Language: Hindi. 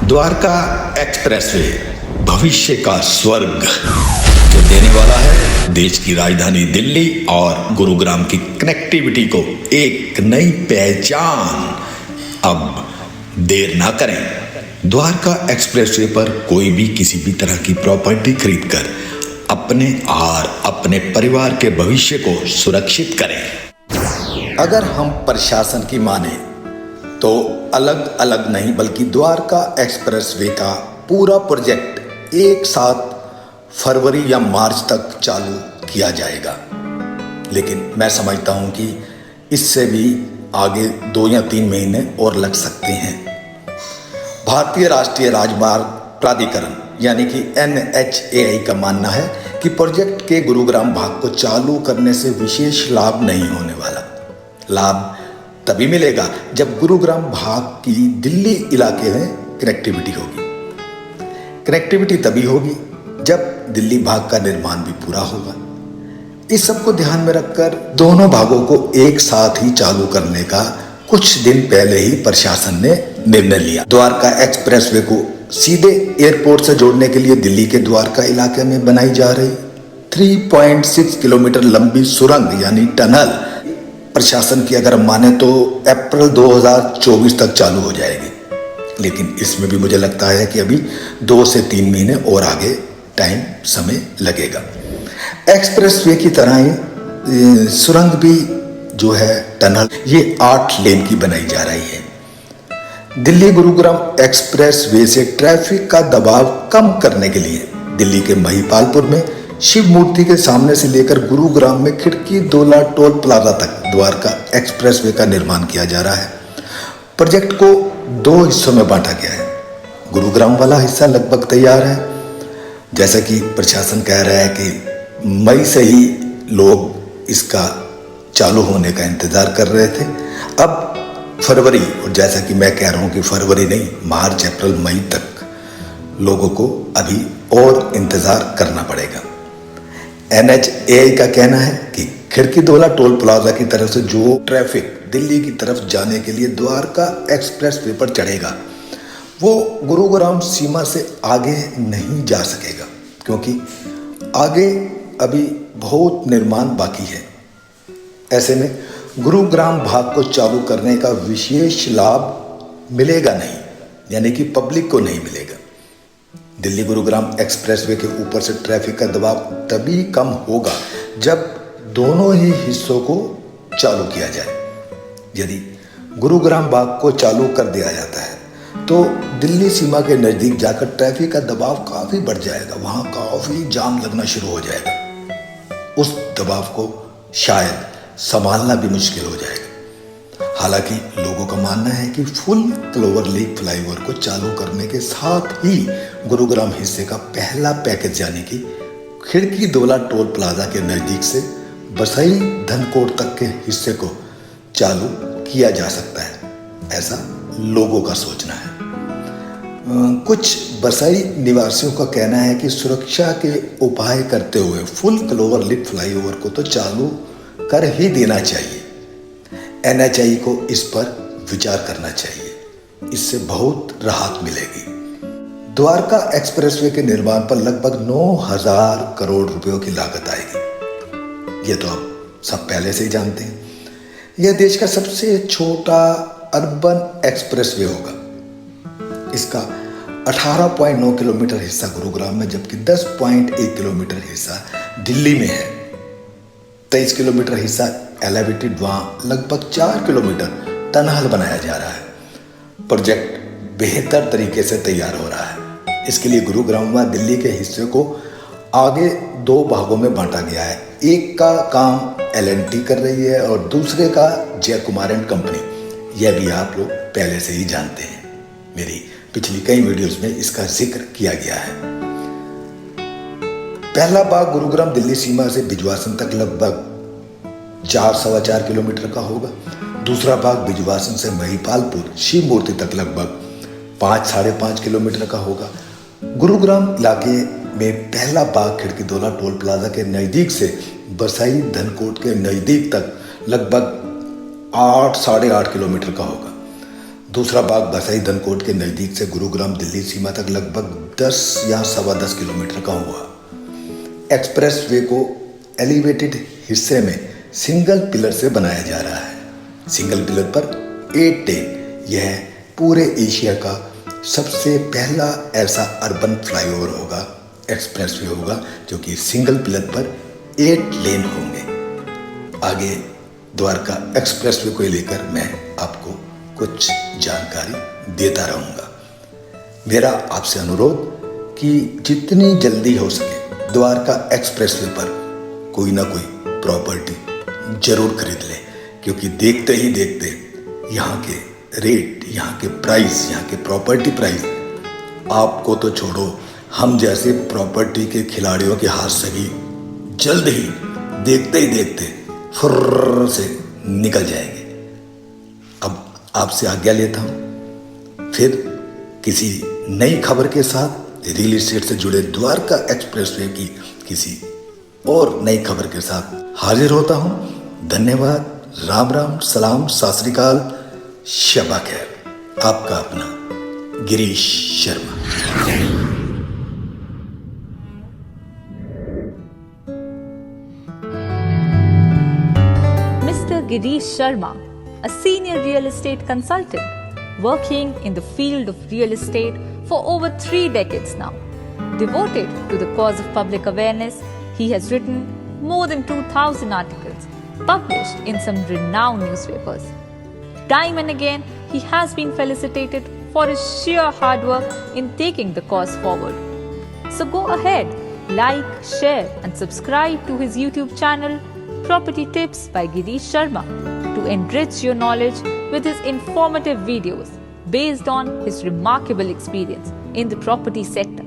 द्वारका एक्सप्रेसवे भविष्य का स्वर्ग जो देने वाला है देश की राजधानी दिल्ली और गुरुग्राम की कनेक्टिविटी को एक नई पहचान। अब देर ना करें, द्वारका एक्सप्रेसवे पर कोई भी किसी भी तरह की प्रॉपर्टी खरीदकर अपने और अपने परिवार के भविष्य को सुरक्षित करें। अगर हम प्रशासन की माने तो अलग अलग नहीं बल्कि द्वारका एक्सप्रेसवे का पूरा प्रोजेक्ट एक साथ फरवरी या मार्च तक चालू किया जाएगा, लेकिन मैं समझता हूं कि इससे भी आगे 2 या 3 महीने और लग सकते हैं। भारतीय राष्ट्रीय राजमार्ग प्राधिकरण यानी कि NHAI का मानना है कि प्रोजेक्ट के गुरुग्राम भाग को चालू करने से विशेष लाभ नहीं होने वाला। लाभ तभी मिलेगा जब गुरुग्राम भाग की दिल्ली इलाके में कनेक्टिविटी होगी। कनेक्टिविटी तभी होगी जब दिल्ली भाग का निर्माण भी पूरा होगा। इस सब को ध्यान में रखकर दोनों भागों को एक साथ ही चालू करने का कुछ दिन पहले ही प्रशासन ने निर्णय लिया। द्वारका एक्सप्रेसवे को सीधे एयरपोर्ट से जोड़ने के लिए दिल्ली के द्वारका इलाके में बनाई जा रही 3.6 किलोमीटर लंबी सुरंग यानी टनल प्रशासन की अगर माने तो अप्रैल 2024 तक चालू हो जाएगी, लेकिन इसमें भी मुझे लगता है कि अभी 2 से 3 महीने और आगे समय लगेगा। एक्सप्रेसवे की तरह ही सुरंग भी जो है टनल ये 8 लेन की बनाई जा रही है। दिल्ली गुरुग्राम एक्सप्रेसवे से ट्रैफिक का दबाव कम करने के लिए दिल्ली के महिपालपुर में शिव मूर्ति के सामने से लेकर गुरुग्राम में खिड़की दोला टोल प्लाजा तक द्वारका एक्सप्रेसवे का निर्माण किया जा रहा है। प्रोजेक्ट को 2 हिस्सों में बांटा गया है। गुरुग्राम वाला हिस्सा लगभग तैयार है, जैसा कि प्रशासन कह रहा है कि मई से ही लोग इसका चालू होने का इंतजार कर रहे थे। अब फरवरी, और जैसा कि मैं कह रहा हूं कि फरवरी नहीं, मार्च अप्रैल मई तक लोगों को अभी और इंतजार करना पड़ेगा। NHAI का कहना है कि खिड़की दोला टोल प्लाजा की तरफ से जो ट्रैफिक दिल्ली की तरफ जाने के लिए द्वारका एक्सप्रेसवे पर चढ़ेगा वो गुरुग्राम सीमा से आगे नहीं जा सकेगा, क्योंकि आगे अभी बहुत निर्माण बाकी है। ऐसे में गुरुग्राम भाग को चालू करने का विशेष लाभ मिलेगा नहीं, यानी कि पब्लिक को नहीं मिलेगा। दिल्ली गुरुग्राम एक्सप्रेसवे के ऊपर से ट्रैफिक का दबाव तभी कम होगा जब दोनों ही हिस्सों को चालू किया जाए। यदि गुरुग्राम भाग को चालू कर दिया जाता है तो दिल्ली सीमा के नज़दीक जाकर ट्रैफिक का दबाव काफ़ी बढ़ जाएगा, वहाँ काफ़ी जाम लगना शुरू हो जाएगा। उस दबाव को शायद संभालना भी मुश्किल हो जाएगा। हालांकि लोगों का मानना है कि फुल क्लोवर लीफ फ्लाईओवर को चालू करने के साथ ही गुरुग्राम हिस्से का पहला पैकेज यानी कि खिड़की दोला टोल प्लाजा के नज़दीक से बसई धनकोट तक के हिस्से को चालू किया जा सकता है, ऐसा लोगों का सोचना है। कुछ बसई निवासियों का कहना है कि सुरक्षा के उपाय करते हुए फुल क्लोवर लीफ फ्लाईओवर को तो चालू कर ही देना चाहिए। NHAI को इस पर विचार करना चाहिए, इससे बहुत राहत मिलेगी। द्वारका एक्सप्रेसवे के निर्माण पर लगभग 9,000 करोड़ रुपयों की लागत आएगी। ये तो आप सब पहले से ही जानते हैं। यह देश का सबसे छोटा अर्बन एक्सप्रेसवे होगा। इसका 18.9 किलोमीटर हिस्सा गुरुग्राम में जबकि 10.1 किलोमीटर हिस्सा दिल्ली में है। 23 किलोमीटर हिस्सा एलिवेटेड, वहाँ लगभग 4 किलोमीटर टनल बनाया जा रहा है। प्रोजेक्ट बेहतर तरीके से तैयार हो रहा है। इसके लिए गुरुग्राम व दिल्ली के हिस्से को आगे 2 भागों में बांटा गया है। एक का काम L&T कर रही है और दूसरे का जय कुमार एंड कंपनी। यह भी आप लोग पहले से ही जानते हैं, मेरी पिछली कई वीडियोस में इसका जिक्र किया गया है। पहला भाग गुरुग्राम दिल्ली सीमा से बिजवासन तक लगभग 4-4.25 किलोमीटर का होगा। दूसरा भाग बिजवासन से महिपालपुर शिव मूर्ति तक लगभग 5-5.5 किलोमीटर का होगा। गुरुग्राम इलाके में पहला भाग खिड़की दोला टोल प्लाजा के नज़दीक से बसई धनकोट के नज़दीक तक लगभग 8-8.5 किलोमीटर का होगा। दूसरा बाग बसाई धनकोट के नज़दीक से गुरुग्राम दिल्ली सीमा तक लगभग 10 या सवा 10 किलोमीटर का हुआ। एक्सप्रेस वे को एलिवेटेड हिस्से में सिंगल पिलर से बनाया जा रहा है। सिंगल पिलर पर 8 लेन, यह पूरे एशिया का सबसे पहला ऐसा अर्बन फ्लाईओवर होगा, एक्सप्रेसवे होगा, जो कि सिंगल पिलर पर 8 लेन होंगे। आगे द्वारका एक्सप्रेसवे को लेकर मैं आपको कुछ जानकारी देता रहूँगा। मेरा आपसे अनुरोध कि जितनी जल्दी हो सके द्वारका एक्सप्रेसवे पर कोई ना कोई प्रॉपर्टी जरूर खरीद लें, क्योंकि देखते ही देखते यहाँ के रेट, यहाँ के प्राइस, यहाँ के प्रॉपर्टी प्राइस आपको तो छोड़ो, हम जैसे प्रॉपर्टी के खिलाड़ियों के हाथ से भी जल्द ही देखते ही देखते फुर्र से निकल जाएंगे। अब आपसे आज्ञा लेता हूँ, फिर किसी नई खबर के साथ रियल एस्टेट से जुड़े द्वारका एक्सप्रेसवे की किसी और नई खबर के साथ हाजिर होता हूँ। धन्यवाद, राम राम, सलाम, सत श्री अकाल, शबा खैर। आपका अपना Girish Sharma. Mr. Girish Sharma, a senior real estate consultant working in the field of real estate for over 3 decades now. Devoted to the cause of public awareness, he has written more than 2,000 articles published in some renowned newspapers. Time and again, he has been felicitated for his sheer hard work in taking the cause forward. So go ahead, like, share and subscribe to his YouTube channel Property Tips by Girish Sharma to enrich your knowledge with his informative videos based on his remarkable experience in the property sector.